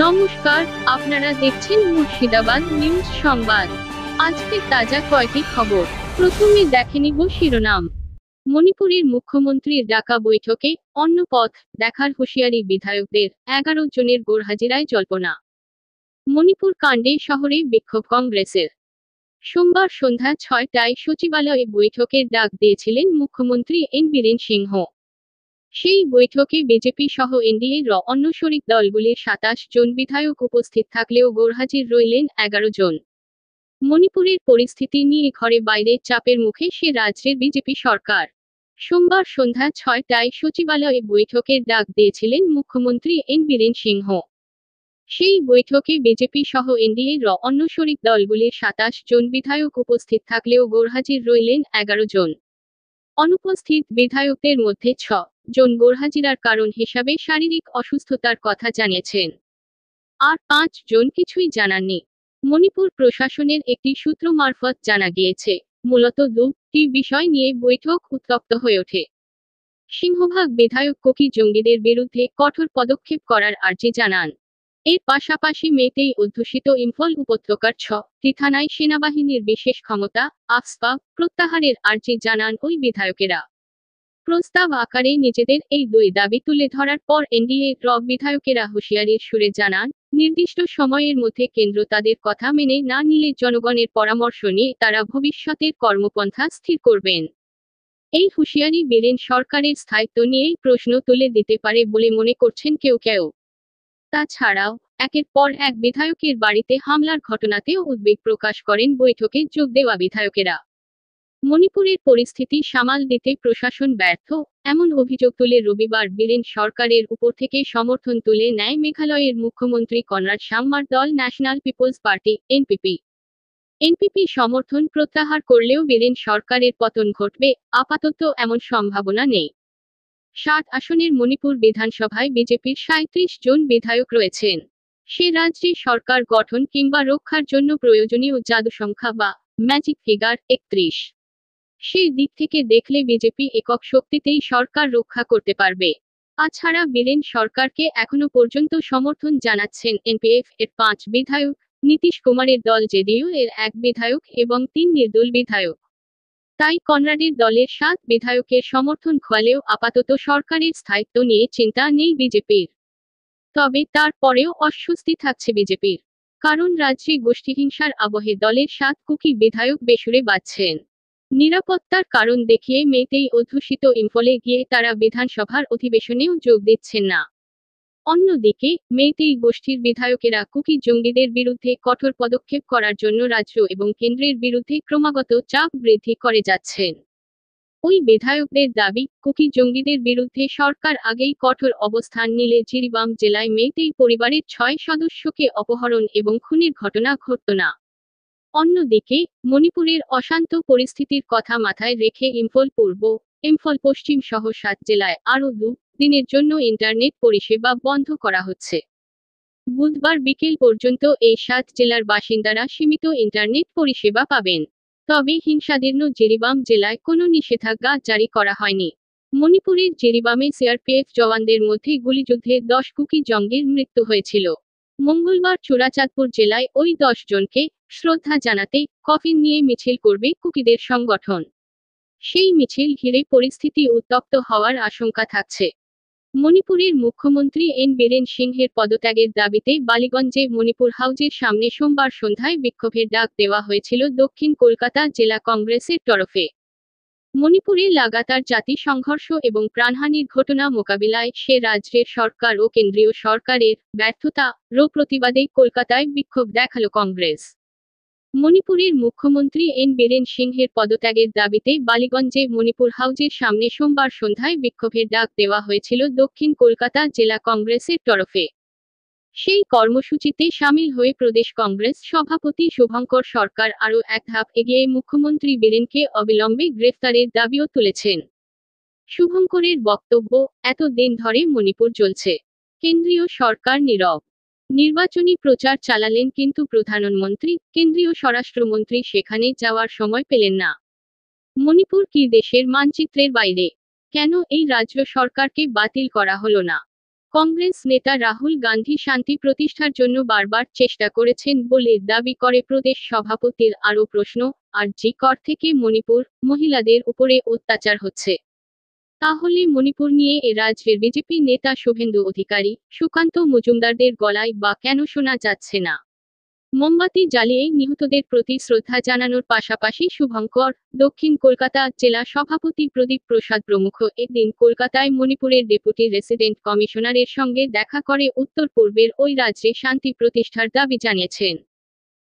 নমস্কার, আপনারা দেখছেন মুর্শিদাবাদ নিউজ সংবাদ। আজকের তাজা কয়েকটি খবর। প্রথমে দেখে নিব শিরোনাম। মণিপুরের মুখ্যমন্ত্রীর ডাকা বৈঠকে অন্য পথ দেখার হুঁশিয়ারি বিধায়কদের, 11 জনের গরহাজিরায় জল্পনা। মণিপুর কাণ্ডে শহরে বিক্ষোভ কংগ্রেসের। সোমবার সন্ধ্যা 6টায় সচিবালয়ে বৈঠকের ডাক দিয়েছিলেন মুখ্যমন্ত্রী এন বীরেন সিংহ। সেই বৈঠকে বিজেপি সহ এনডিএ র অন্য শরিক দলগুলির 27 জন বিধায়ক উপস্থিত থাকলেও গরহাজির রইলেন 11 জন। মণিপুরের পরিস্থিতি নিয়ে ঘরে বাইরে চাপের মুখে সে রাজ্যের বিজেপি সরকার। সোমবার সন্ধ্যা 6টায় সচিবালয়ে বৈঠকের ডাক দিয়েছিলেন মুখ্যমন্ত্রী এন বীরেন সিংহ। সেই বৈঠকে বিজেপি সহ এনডিএ র অন্য শরিক দলগুলির 27 জন বিধায়ক উপস্থিত থাকলেও গরহাজির রইলেন 11 জন। অনুপস্থিত বিধায়কদের মধ্যে 6 জন গরহাজিরার কারণ হিসাবে শারীরিক অসুস্থতার কথা জানিয়েছেন, আর 5 জন কিছুই জানাননি। মণিপুর প্রশাসনের একটি সূত্র মারফত জানা গিয়েছে, মূলত দুটি বিষয় নিয়ে বৈঠক উত্তপ্ত হয়ে ওঠে। সিংহভাগ বিধায়ক কুকি জঙ্গিদের বিরুদ্ধে কঠোর পদক্ষেপ করার আর্জি জানান। এর পাশাপাশি মেতেই অধ্যুষিত ইম্ফল উপত্যকার 6টি থানায় সেনাবাহিনীর বিশেষ ক্ষমতা আফস্পা প্রত্যাহারের আর্জি জানান ওই বিধায়কেরা। প্রস্তাব আকারে নিজেদের এই দুই দাবি তুলে ধরার পর এনডিএ র বিধায়কেরা হুঁশিয়ারির সুরে জানান, নির্দিষ্ট সময়ের মধ্যে কেন্দ্র তাদের কথা মেনে না নিলে জনগণের পরামর্শ নিয়ে তারা ভবিষ্যতের কর্মপন্থা স্থির করবেন। এই হুঁশিয়ারি বীরেন সরকারের স্থায়িত্ব নিয়েই প্রশ্ন তুলে দিতে পারে বলে মনে করছেন কেউ কেউ। তাছাড়াও একের পর এক বিধায়কের বাড়িতে হামলার ঘটনাতেও উদ্বেগ প্রকাশ করেন বৈঠকে যোগ দেওয়া বিধায়কেরা। মণিপুরের পরিস্থিতি সামাল দিতে প্রশাসন ব্যর্থ, এমন অভিযোগ তুলে রবিবার বীরেন সরকারের উপর থেকে সমর্থন তুলে নেয় মেঘালয়ের মুখ্যমন্ত্রী কনরাড সাংমার দল ন্যাশনাল পিপলস পার্টি এনপিপি। এনপিপি সমর্থন প্রত্যাহার করলেও বীরেন সরকারের পতন ঘটবে আপাতত এমন সম্ভাবনা নেই। 60 আসনের মণিপুর বিধানসভায় বিজেপির 37 জন বিধায়ক রয়েছেন। সে রাজ্যে সরকার গঠন কিংবা রক্ষার জন্য প্রয়োজনীয় জাদু সংখ্যা বা ম্যাজিক ফিগার 31। সেই দিক থেকে দেখলে বিজেপি একক শক্তিতেই সরকার রক্ষা করতে পারবে। তাছাড়া বীরেন সরকারকে এখনো পর্যন্ত সমর্থন জানাচ্ছেন এনপিএফ এর 5 বিধায়ক, নীতিশ কুমারের দল জেডিইউ এর 1 বিধায়ক এবং 3 নির্দল বিধায়ক। তাই কনরাডের দলের 7 বিধায়কের সমর্থন খোয়ালেও আপাতত সরকারের স্থায়িত্ব নিয়ে চিন্তা নেই বিজেপির। তবে তারপরেও অস্বস্তি থাকছে বিজেপির, কারণ রাজ্যে গোষ্ঠীহিংসার আবহে দলের 7 কুকি বিধায়ক বেসুরে বাজছেন। নিরাপত্তার কারণ দেখিয়ে মেতেই অধ্যুষিত ইম্ফলে গিয়ে তারা বিধানসভার অধিবেশনেও যোগ দিচ্ছেন না। অন্যদিকে মেতেই গোষ্ঠীর বিধায়কেরা কুকি জঙ্গিদের বিরুদ্ধে কঠোর পদক্ষেপ করার জন্য রাজ্য এবং কেন্দ্রের বিরুদ্ধে ক্রমাগত চাপ বৃদ্ধি করে যাচ্ছেন। ওই বিধায়কদের দাবি, কুকি জঙ্গিদের বিরুদ্ধে সরকার আগেই কঠোর অবস্থান নিলে জিরিবাম জেলায় মেতেই পরিবারের 6 সদস্যকে অপহরণ এবং খুনের ঘটনা ঘটত না। অন্যদিকে মণিপুরের অশান্ত পরিস্থিতির কথা মাথায় রেখে ইম্ফল পূর্ব, ইম্ফল পশ্চিম সহ 7 জেলায় আরও 2 দিনের জন্য ইন্টারনেট পরিষেবা বন্ধ করা হচ্ছে। বুধবার বিকেল পর্যন্ত এই 7 জেলার বাসিন্দারা সীমিত ইন্টারনেট পরিষেবা পাবেন। তবে হিংসাদীর্ণ জিরিবাম জেলায় কোনো নিষেধাজ্ঞা জারি করা হয়নি। মণিপুরের জিরিবামে সিআরপিএফ জওয়ানদের মধ্যে গুলিযুদ্ধে 10 কুকি জঙ্গির মৃত্যু হয়েছিল। মঙ্গলবার চূড়াচাঁদপুর জেলায় ওই 10 জনকে শ্রদ্ধা জানাতে কফিন নিয়ে মিছিল করবে কুকিদের সংগঠন। সেই মিছিল ঘিরে পরিস্থিতি উত্তপ্ত হওয়ার আশঙ্কা থাকছে। মণিপুরের মুখ্যমন্ত্রী এন বীরেন সিংহের পদত্যাগের দাবিতে বালিগঞ্জে মণিপুর হাউজের সামনে সোমবার সন্ধ্যায় বিক্ষোভের ডাক দেওয়া হয়েছিল দক্ষিণ কলকাতা জেলা কংগ্রেসের তরফে। মণিপুরে লাগাতার জাতি সংঘর্ষ এবং প্রাণহানির ঘটনা মোকাবিলায় সে রাজ্যের সরকার ও কেন্দ্রীয় সরকারের ব্যর্থতা র প্রতিবাদে কলকাতায় বিক্ষোভ দেখালো কংগ্রেস। মণিপুরের মুখ্যমন্ত্রী এন বীরেন সিংহের পদত্যাগের দাবিতে বালিগঞ্জে মণিপুর হাউজের সামনে সোমবার সন্ধ্যায় বিক্ষোভের ডাক দেওয়া হয়েছিল দক্ষিণ কলকাতা জেলা কংগ্রেসের তরফে। সেই কর্মসূচিতে সামিল হয়ে প্রদেশ কংগ্রেস সভাপতি শুভঙ্কর সরকার আরও এক ধাপ এগিয়ে মুখ্যমন্ত্রী বীরেনকে অবিলম্বে গ্রেফতারের দাবিও তুলেছেন। শুভঙ্করের বক্তব্য, এত দিন ধরে মণিপুর চলছে, কেন্দ্রীয় সরকার নীরব। নির্বাচনী প্রচার চালালেন কিন্তু প্রধানমন্ত্রী, কেন্দ্রীয় স্বরাষ্ট্রমন্ত্রী সেখানে যাওয়ার সময় পেলেন না। মণিপুর কি দেশের মানচিত্রের বাইরে? কেন এই রাজ্য সরকারকে বাতিল করা হলো না? কংগ্রেস নেতা রাহুল গান্ধী শান্তি প্রতিষ্ঠার জন্য বারবার চেষ্টা করেছেন বলে দাবি করে প্রদেশ সভাপতির আরও প্রশ্ন, আর.জি. কর থেকে মণিপুর মহিলাদের উপরে অত্যাচার হচ্ছে। তাহলে মণিপুর নিয়ে এ রাজ্যের বিজেপি নেতা শুভেন্দু অধিকারী, সুকান্ত মজুমদারদের গলায় বা কেন শোনা যাচ্ছে না? মোমবাতি জ্বালিয়ে নিহতদের প্রতি শ্রদ্ধা জানানোর পাশাপাশি শুভঙ্কর, দক্ষিণ কলকাতা জেলা সভাপতি প্রদীপ প্রসাদ প্রমুখ এদিন কলকাতায় মণিপুরের ডেপুটি রেসিডেন্ট কমিশনারের সঙ্গে দেখা করে উত্তর পূর্বের ওই রাজ্যে শান্তি প্রতিষ্ঠার দাবি জানিয়েছেন।